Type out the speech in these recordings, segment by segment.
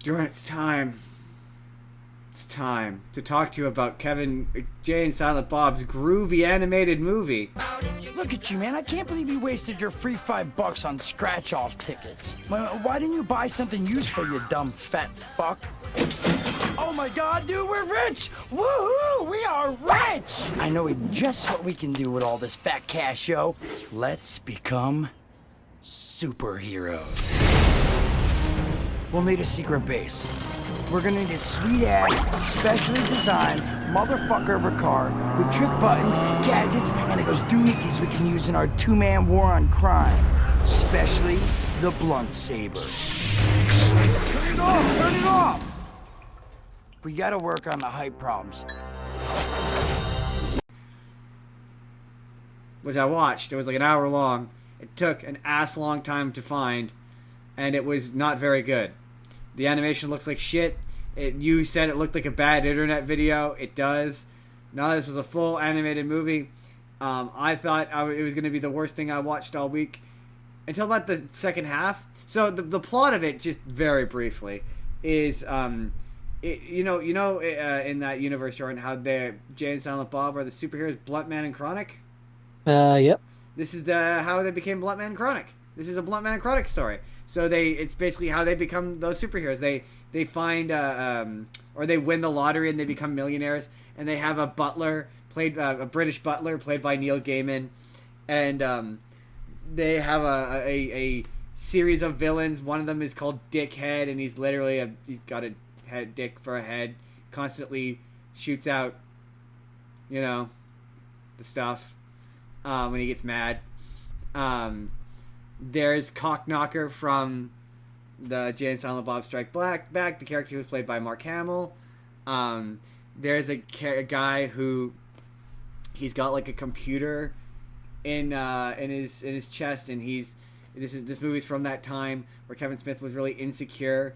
Jordan, it's time. It's time to talk to you about Kevin Jay and Silent Bob's groovy animated movie. Look at you, man. I can't believe you wasted your free $5 on scratch-off tickets. Why didn't you buy something useful, you dumb fat fuck? Oh my god, dude, we're rich! Woohoo! We are rich! I know just what we can do with all this fat cash, yo. Let's become superheroes. We'll need a secret base. We're gonna need a sweet-ass, specially designed motherfucker of a car with trick buttons, gadgets, and those doohickeys we can use in our two-man war on crime. Especially the blunt saber. Turn it off! Turn it off! We gotta work on the hype problems. Which I watched. It was like an hour long. It took an ass-long time to find, and it was not very good. The animation looks like shit. You said it looked like a bad internet video. It does. No, this was a full animated movie. I thought it was going to be the worst thing I watched all week. Until about the second half. So the plot of it, just very briefly, is... in that universe, Jordan, how Jay and Silent Bob are the superheroes Bluntman and Chronic? Yep. This is how they became Bluntman and Chronic. This is a Bluntman and Chronic story. So it's basically how they become those superheroes. They find or they win the lottery and they become millionaires. And they have a butler a British butler played by Neil Gaiman, and they have a series of villains. One of them is called Dickhead, and he's literally he's got a head dick for a head. Constantly shoots out, the stuff when he gets mad. There's Cockknocker from the Jay and Silent Bob Strike Back, the character who was played by Mark Hamill. There's a guy who he's got like a computer in his chest, and this movie's from that time where Kevin Smith was really insecure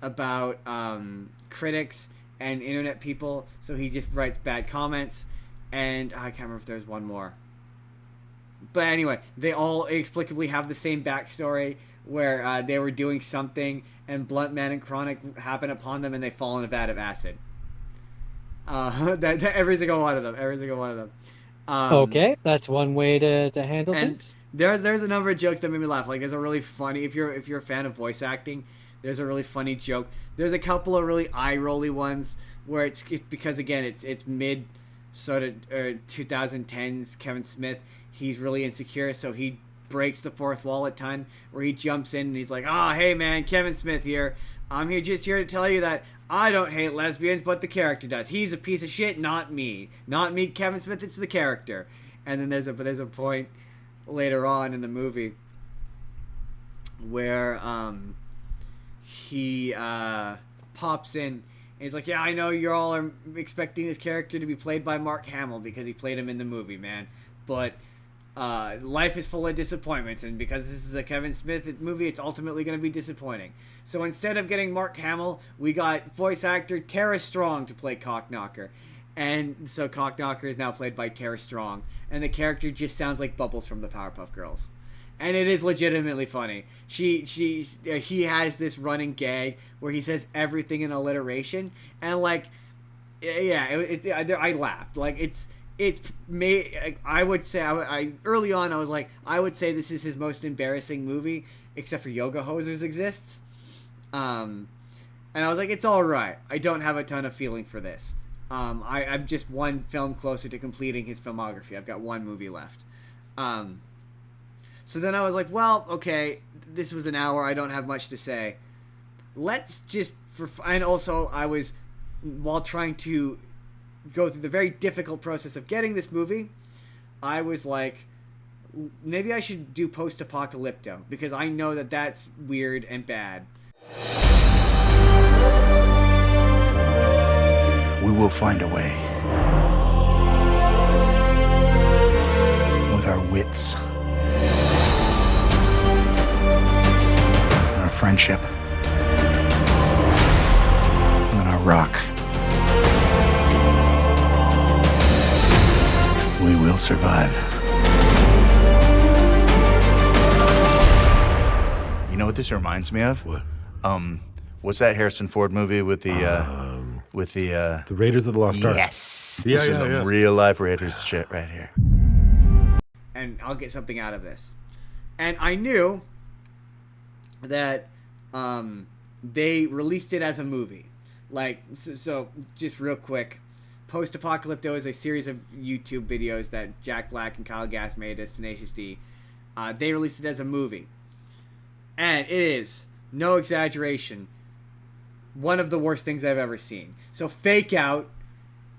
about critics and internet people, so he just writes bad comments. And I can't remember if there's one more. But anyway, they all inexplicably have the same backstory where they were doing something and Bluntman and Chronic happen upon them and they fall in a vat of acid. Every single one of them. Okay, that's one way to handle things. There's a number of jokes that made me laugh. Like, there's a really funny, if you're a fan of voice acting, there's a really funny joke. There's a couple of really eye-rolly ones where it's because, again, it's mid sort of 2010s Kevin Smith. He's really insecure, so he breaks the fourth wall a ton, where he jumps in and he's like, "Oh, hey man, Kevin Smith here. I'm here to tell you that I don't hate lesbians, but the character does. He's a piece of shit, not me. Not me, Kevin Smith, it's the character." And then there's a point later on in the movie where he pops in and he's like, "Yeah, I know you all are expecting this character to be played by Mark Hamill because he played him in the movie, man. But life is full of disappointments, and because this is a Kevin Smith movie, it's ultimately going to be disappointing. So instead of getting Mark Hamill, we got voice actor Tara Strong to play Cockknocker. And so Cockknocker is now played by Tara Strong, and the character just sounds like Bubbles from the Powerpuff Girls. And it is legitimately funny. He has this running gag where he says everything in alliteration, and like, I laughed. Like, I would say, early on I was like, I would say this is his most embarrassing movie, except for Yoga Hosers exists. And I was like, it's alright. I don't have a ton of feeling for this. I'm just one film closer to completing his filmography. I've got one movie left. So then I was like, well, okay, this was an hour. I don't have much to say. Let's just... And also, I was, while trying to go through the very difficult process of getting this movie, I was like, maybe I should do Post-Apocalypto, because I know that that's weird and bad. We will find a way. With our wits. Our friendship. And our rock. We will survive. You know what this reminds me of? What? What's that Harrison Ford movie with the The Raiders of the Lost Ark. Yes. Yeah, This is yeah, some yeah. real life Raiders shit right here. And I'll get something out of this. And I knew that they released it as a movie. Like, so just real quick, Post-Apocalypto is a series of YouTube videos that Jack Black and Kyle Gass made as Tenacious D. They released it as a movie. And it is, no exaggeration, one of the worst things I've ever seen. So fake out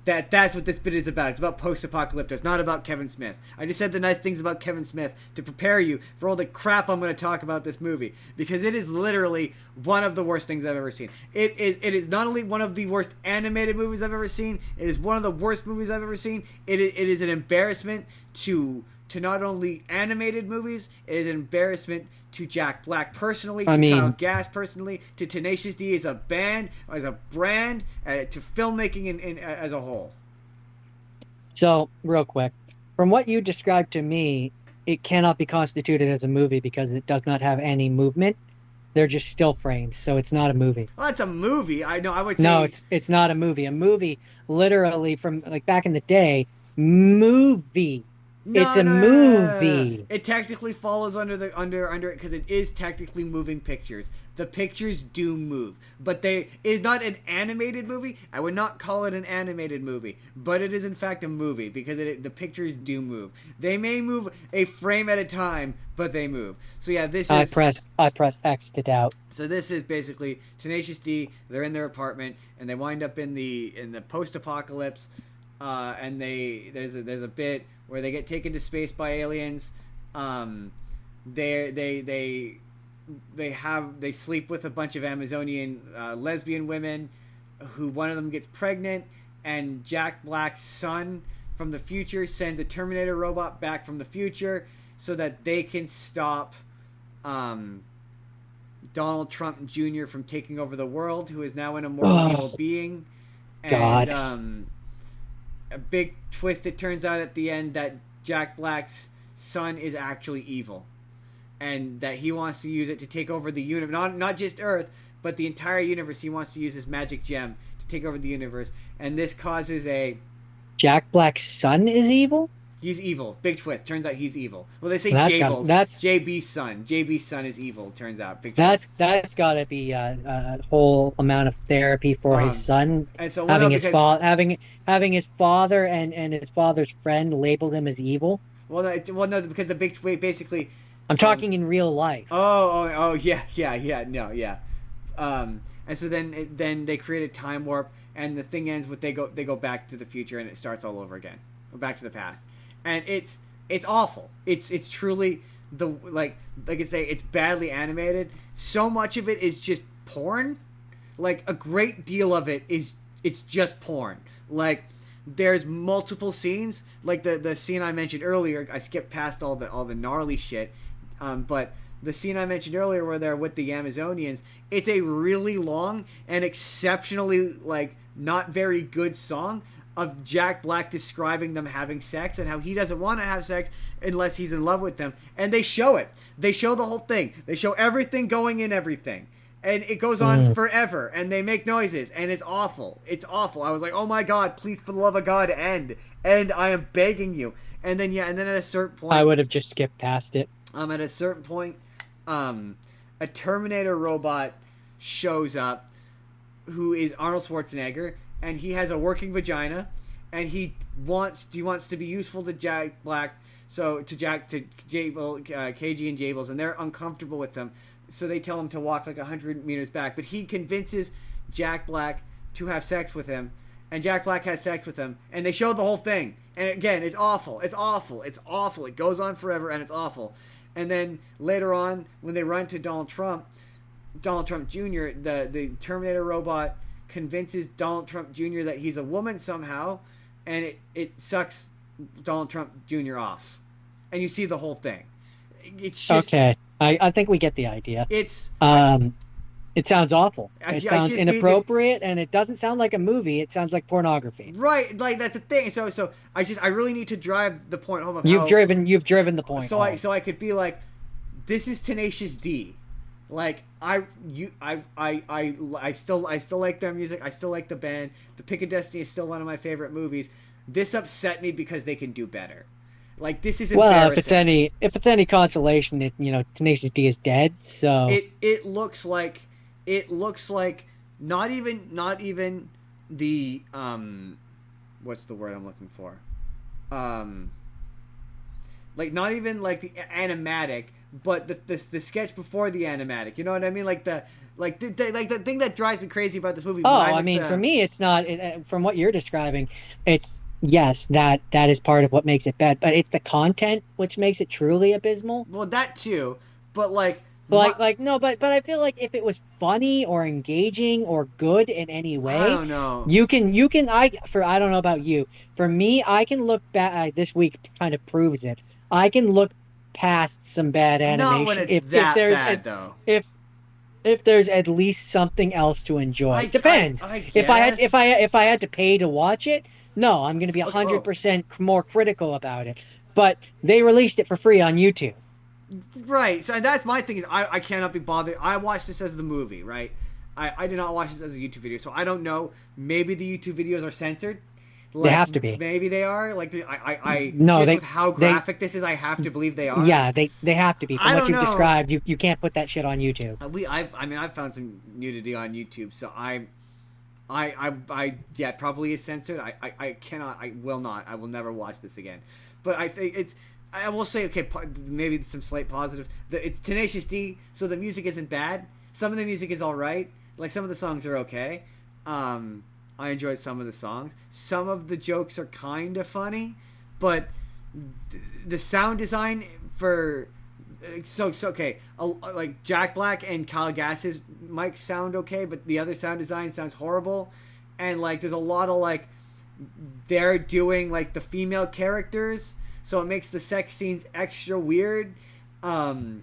that's what this bit is about. It's about Post-Apocalypto. It's not about Kevin Smith. I just said the nice things about Kevin Smith to prepare you for all the crap I'm going to talk about this movie, because it is literally one of the worst things I've ever seen. It is not only one of the worst animated movies I've ever seen, it is one of the worst movies I've ever seen. It is an embarrassment to not only animated movies, it is an embarrassment to Jack Black personally, to Kyle Gass personally, to Tenacious D as a band, as a brand, to filmmaking in as a whole. So, real quick, from what you described to me, it cannot be constituted as a movie because it does not have any movement. They're just still frames, so it's not a movie. Well, it's a movie. I know. I would say no, it's not a movie. A movie, literally, from like back in the day, movie. It's a movie. It technically falls under it because it is technically moving pictures. The pictures do move, but it is not an animated movie. I would not call it an animated movie, but it is in fact a movie because the pictures do move. They may move a frame at a time, but they move. So yeah, this is. I press X to doubt. So this is basically Tenacious D. They're in their apartment and they wind up in the post-apocalypse, and there's a bit where they get taken to space by aliens. They sleep with a bunch of Amazonian lesbian women, who one of them gets pregnant, and Jack Black's son from the future sends a Terminator robot back from the future so that they can stop Donald Trump Jr. from taking over the world, who is now an immortal evil being. And, God. A big twist, it turns out at the end that Jack Black's son is actually evil, and that he wants to use it to take over the universe, not just Earth, but the entire universe. He wants to use this magic gem to take over the universe, and this causes Jack Black's son is evil? He's evil. Big twist. Turns out he's evil. Well, they say Jables. That's JB's son. JB's son is evil, turns out. Big twist. That's got to be a whole amount of therapy for his son. And so having his father and his father's friend labeled him as evil. Well, no, because the big twist basically. I'm talking in real life. Yeah. And so then they create a time warp, and the thing ends with they go back to the future, and it starts all over again, or back to the past. And it's awful. It's truly like I say, it's badly animated. So much of it is just porn. Like a great deal of it it's just porn. Like there's multiple scenes. Like the scene I mentioned earlier. I skipped past all the gnarly shit. But the scene I mentioned earlier where they're with the Amazonians, it's a really long and exceptionally not very good song of Jack Black describing them having sex and how he doesn't want to have sex unless he's in love with them. And they show it. They show the whole thing. They show everything going in everything. And it goes on forever. And they make noises. And it's awful. It's awful. I was like, oh my God, please, for the love of God, end. And I am begging you. And then at a certain point, I would have just skipped past it. At a certain point, a Terminator robot shows up who is Arnold Schwarzenegger. And he has a working vagina, and he wants to be useful to Jack Black, to Jable, KG and Jables, and they're uncomfortable with him, so they tell him to walk 100 meters back. But he convinces Jack Black to have sex with him, and Jack Black has sex with him, and they show the whole thing. And again, it's awful. It's awful. It's awful. It goes on forever, and it's awful. And then later on, when they run to Donald Trump Jr., the Terminator robot convinces Donald Trump Jr. that he's a woman somehow, and it sucks Donald Trump Jr. off, and you see the whole thing. It's just okay. I think we get the idea. It sounds awful. It sounds inappropriate, and it doesn't sound like a movie. It sounds like pornography. Right, that's the thing. So I really need to drive the point home. Of you've driven the point. So I could be like, this is Tenacious D. Like I still like their music. I still like the band. The Pick of Destiny is still one of my favorite movies. This upset me because they can do better. Like this is embarrassing. Well, if it's any consolation, Tenacious D is dead. So it looks like not even the what's the word I'm looking for? Like not even like the animatic, but the sketch before the animatic. You know what I mean? Like the thing that drives me crazy about this movie. Oh, I mean, for me, it's not. From what you're describing, it's yes, that is part of what makes it bad, but it's the content which makes it truly abysmal. Well, that too, but like. But I feel like if it was funny or engaging or good in any way, I don't know. I don't know about you. For me, I can look back. This week kind of proves it. I can look past some bad animation. Not when it's bad, though. If there's at least something else to enjoy. It depends. I guess. If I had to pay to watch it, no, I'm going to be 100% more critical about it. But they released it for free on YouTube. Right, so that's my thing is I cannot be bothered. I watched this as the movie, right? I did not watch this as a YouTube video, so I don't know. Maybe the YouTube videos are censored. Like, they have to be. Maybe they are. Like with how graphic this is, I have to believe they are. Yeah, they have to be. From what you've described, you can't put that shit on YouTube. I've found some nudity on YouTube, so yeah, probably is censored. I will never watch this again. But I think I will say, okay, maybe some slight positive. It's Tenacious D, so the music isn't bad. Some of the music is all right. Like, some of the songs are okay. I enjoyed some of the songs. Some of the jokes are kind of funny, but the sound design for... So okay, like Jack Black and Kyle Gass's mics sound okay, but the other sound design sounds horrible. And, like, there's a lot of, like, they're doing, like, the female characters... So it makes the sex scenes extra weird. It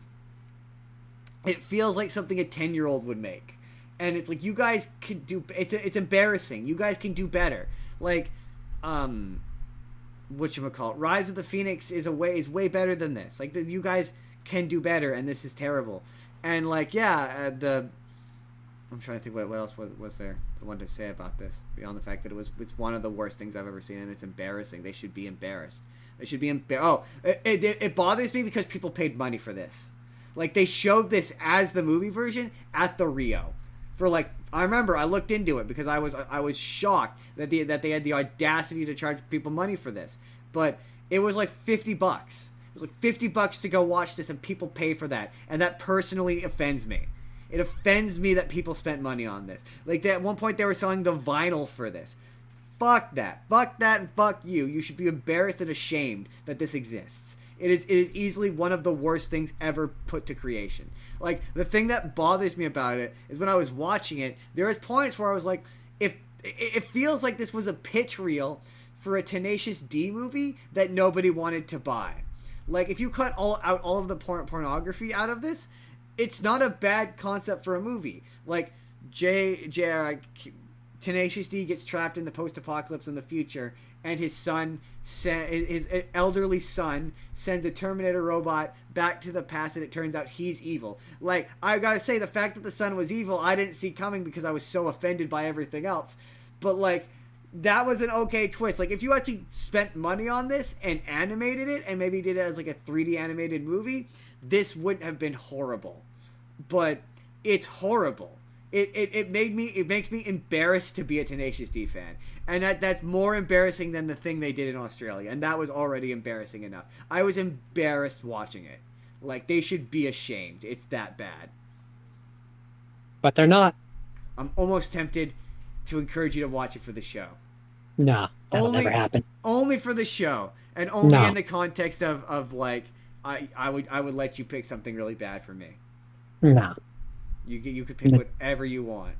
feels like something a 10-year-old would make. And it's like, you guys could do... It's embarrassing. You guys can do better. Like, whatchamacallit? Rise of the Phoenix is way better than this. Like, you guys can do better, and this is terrible. And, like, yeah, I'm trying to think what else was there I wanted to say about this. Beyond the fact that it's one of the worst things I've ever seen, and it's embarrassing. They should be embarrassed. They should be it bothers me because people paid money for this. Like, they showed this as the movie version at the Rio. For, like, I remember I looked into it because I was shocked that they had the audacity to charge people money for this. But it was like $50. It was like $50 to go watch this, and people pay for that. And that personally offends me. It offends me that people spent money on this. Like, at one point they were selling the vinyl for this. Fuck that. Fuck that and fuck you. You should be embarrassed and ashamed that this exists. It is easily one of the worst things ever put to creation. Like, the thing that bothers me about it is when I was watching it, there was points where I was like, if it feels like this was a pitch reel for a Tenacious D movie that nobody wanted to buy. Like, if you cut all of the pornography out of this, it's not a bad concept for a movie. Like, Tenacious D gets trapped in the post-apocalypse in the future, and his elderly son sends a Terminator robot back to the past, and it turns out he's evil. Like, I gotta say, the fact that the son was evil, I didn't see coming because I was so offended by everything else. But, like, that was an okay twist. Like, if you actually spent money on this and animated it, and maybe did it as, like, a 3D animated movie, this wouldn't have been horrible. But it's horrible. It makes me embarrassed to be a Tenacious D fan, and that's more embarrassing than the thing they did in Australia, and that was already embarrassing enough. I was embarrassed watching it. Like, they should be ashamed. It's that bad. But they're not. I'm almost tempted to encourage you to watch it for the show. No, that'll never happen. Only for the show, and only in the context of like, I would let you pick something really bad for me. No. You could pick whatever you want.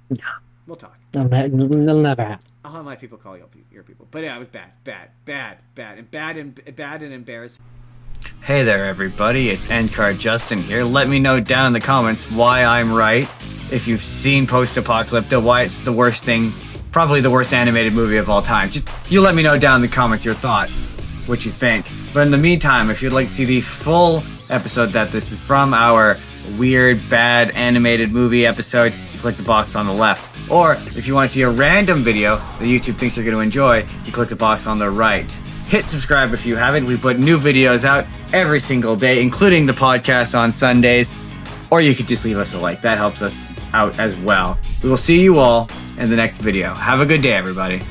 No. We'll talk. It'll never happen. I'll have my people call your people. But yeah, it was bad and embarrassing. Hey there, everybody. It's Endcard Justin here. Let me know down in the comments why I'm right. If you've seen Post-Apocalypto, why it's the worst thing, probably the worst animated movie of all time. Just you let me know down in the comments your thoughts, what you think. But in the meantime, if you'd like to see the full episode that this is from, our weird, bad animated movie episode, you click the box on the left. Or if you want to see a random video that YouTube thinks you're going to enjoy, you click the box on the right. Hit subscribe if you haven't. We put new videos out every single day, including the podcast on Sundays. Or you could just leave us a like. That helps us out as well. We will see you all in the next video. Have a good day, everybody.